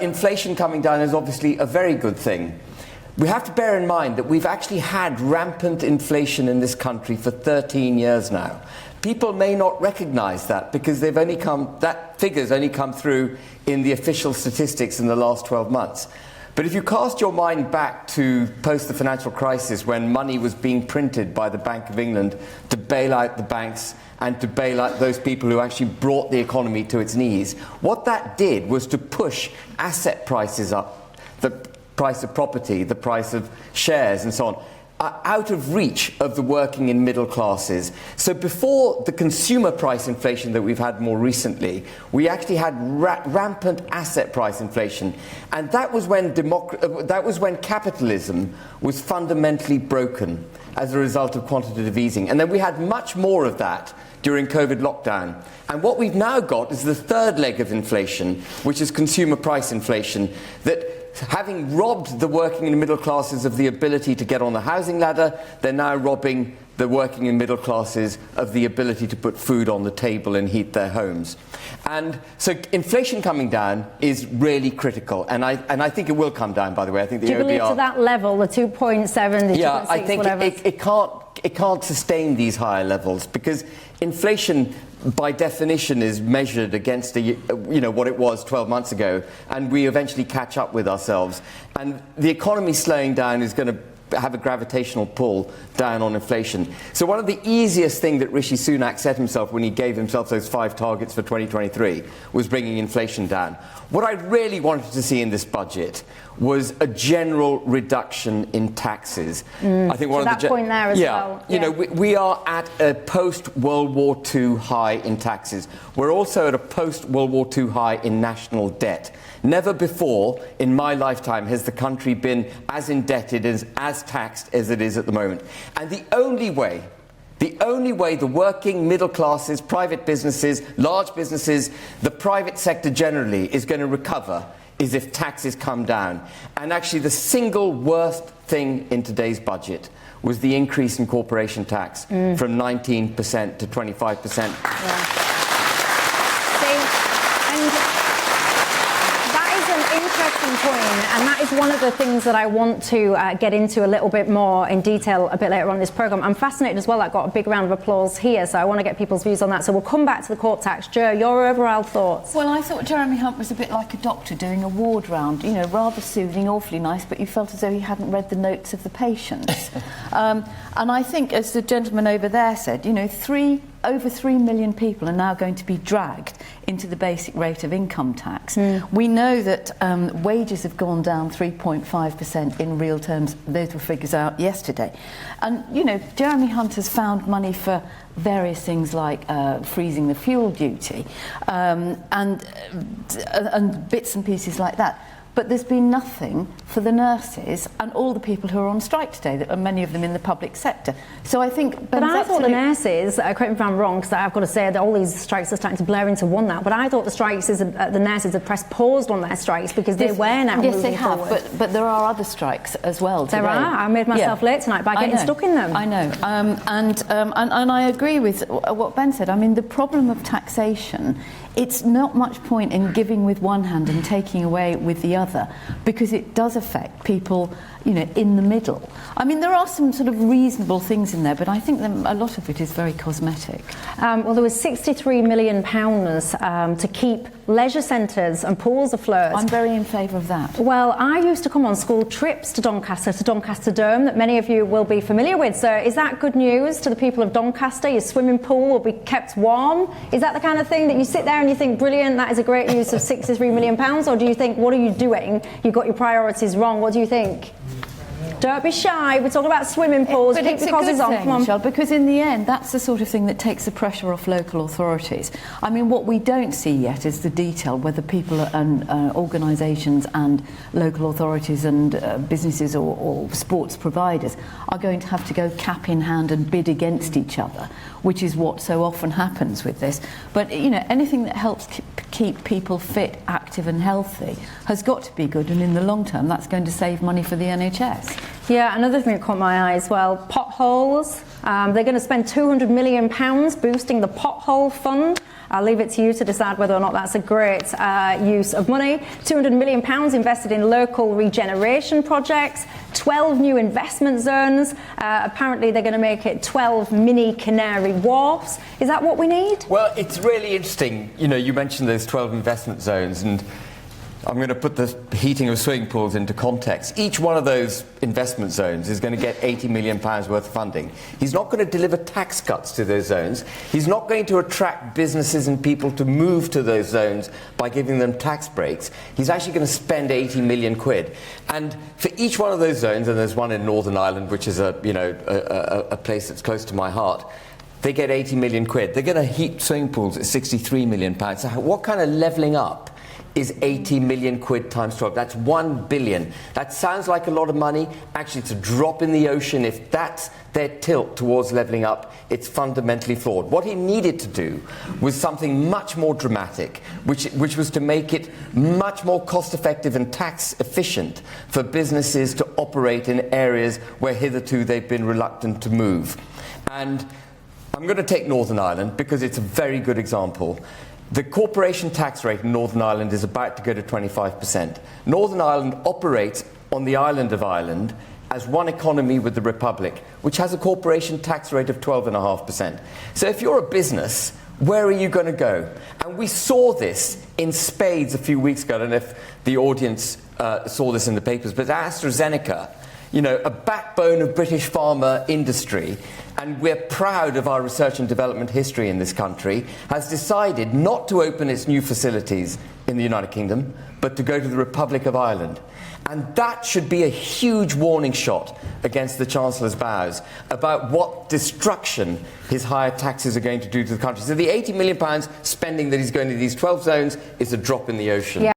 inflation coming down is obviously a very good thing. We have to bear in mind that we've actually had rampant inflation in this country for 13 years now. People may not recognise that because that figure's only come through in the official statistics in the last 12 months. But if you cast your mind back to post the financial crisis, when money was being printed by the Bank of England to bail out the banks and to bail out those people who actually brought the economy to its knees, what that did was to push asset prices up, the price of property, the price of shares and so on, out of reach of the working and middle classes. So before the consumer price inflation that we've had more recently, we actually had rampant asset price inflation. And that was when capitalism was fundamentally broken as a result of quantitative easing. And then we had much more of that during COVID lockdown. And what we've now got is the third leg of inflation, which is consumer price inflation, that having robbed the working and middle classes of the ability to get on the housing ladder, they're now robbing the working and middle classes of the ability to put food on the table and heat their homes. And so inflation coming down is really critical, and I think it will come down, by the way. I think the Do you believe OBR, to that level, the 2.7, the 2.6, I think whatever? it can't sustain these higher levels, because inflation by definition is measured against what it was 12 months ago, and we eventually catch up with ourselves. And the economy slowing down is going to have a gravitational pull down on inflation. So one of the easiest things that Rishi Sunak set himself when he gave himself those 5 targets for 2023 was bringing inflation down. What I really wanted to see in this budget was a general reduction in taxes. I think one of the point there as well. You know, we are at a post-World War II high in taxes. We're also at a post-World War II high in national debt. Never before in my lifetime has the country been as indebted, as taxed as it is at the moment. And the only way the working middle classes, private businesses, large businesses, the private sector generally is going to recover is if taxes come down. And actually the single worst thing in today's budget was the increase in corporation tax from 19% to 25%. Yeah. And that is one of the things that I want to get into a little bit more in detail a bit later on in this programme. I'm fascinated as well. I got a big round of applause here, so I want to get people's views on that. So we'll come back to the corp tax. Jo, your overall thoughts? Well, I thought Jeremy Hunt was a bit like a doctor doing a ward round, you know, rather soothing, awfully nice, but you felt as though he hadn't read the notes of the patients. And I think, as the gentleman over there said, you know, over 3 million people are now going to be dragged into the basic rate of income tax. We know that wages have gone down 3.5% in real terms. Those were figures out yesterday. And, you know, Jeremy Hunt has found money for various things like freezing the fuel duty and bits and pieces like that. But there's been nothing for the nurses and all the people who are on strike today, that are many of them in the public sector. So I think... But I thought the nurses, correct me if I'm wrong, because I've got to say that all these strikes are starting to blur into one now, but I thought the nurses had pressed paused on their strikes because they were now moving forward. Yes, they have, but there are other strikes as well today. There are. I made myself late tonight by getting stuck in them. I know. And I agree with what Ben said. I mean, the problem of taxation, it's not much point in giving with one hand and taking away with the other, because it does affect people, you know, in the middle. I mean, there are some sort of reasonable things in there, but I think a lot of it is very cosmetic. Well, there was £63 million to keep leisure centres and pools afloat. I'm very in favour of that. Well, I used to come on school trips to Doncaster Dome, that many of you will be familiar with. So is that good news to the people of Doncaster? Your swimming pool will be kept warm? Is that the kind of thing that you sit there and you think, brilliant, that is a great use of £63 million? Or do you think, what are you doing? You got your priorities wrong. What do you think? Don't be shy. We're talking about swimming pools. But it's a good thing, Michelle, because in the end, that's the sort of thing that takes the pressure off local authorities. I mean, what we don't see yet is the detail, whether people and organisations and local authorities and businesses or sports providers are going to have to go cap in hand and bid against each other, which is what so often happens with this. But, you know, anything that helps keep people fit, active and healthy has got to be good, and in the long term that's going to save money for the NHS. Yeah, another thing that caught my eye as well, potholes. They're going to spend £200 million boosting the pothole fund. I'll leave it to you to decide whether or not that's a great use of money. £200 million invested in local regeneration projects, 12 new investment zones. Apparently they're going to make it 12 mini Canary Wharfs. Is that what we need? Well, it's really interesting. You know, you mentioned those 12 investment zones, and I'm going to put the heating of swimming pools into context. Each one of those investment zones is going to get £80 million worth of funding. He's not going to deliver tax cuts to those zones. He's not going to attract businesses and people to move to those zones by giving them tax breaks. He's actually going to spend 80 million quid. And for each one of those zones, and there's one in Northern Ireland, which is a place that's close to my heart, they get 80 million quid. They're going to heat swimming pools at 63 million pounds. So what kind of levelling up is 80 million quid times 12? That's 1 billion. That sounds like a lot of money. Actually, it's a drop in the ocean. If that's their tilt towards levelling up, it's fundamentally flawed. What he needed to do was something much more dramatic, which was to make it much more cost-effective and tax-efficient for businesses to operate in areas where hitherto they've been reluctant to move. And I'm going to take Northern Ireland because it's a very good example. The corporation tax rate in Northern Ireland is about to go to 25%. Northern Ireland operates on the island of Ireland as one economy with the Republic, which has a corporation tax rate of 12.5%. So if you're a business, where are you going to go? And we saw this in spades a few weeks ago. I don't know if the audience saw this in the papers, but AstraZeneca, you know, a backbone of British pharma industry, and we're proud of our research and development history in this country, has decided not to open its new facilities in the United Kingdom, but to go to the Republic of Ireland. And that should be a huge warning shot against the Chancellor's bows about what destruction his higher taxes are going to do to the country. So the £80 million spending that he's going to these 12 zones is a drop in the ocean. Yeah.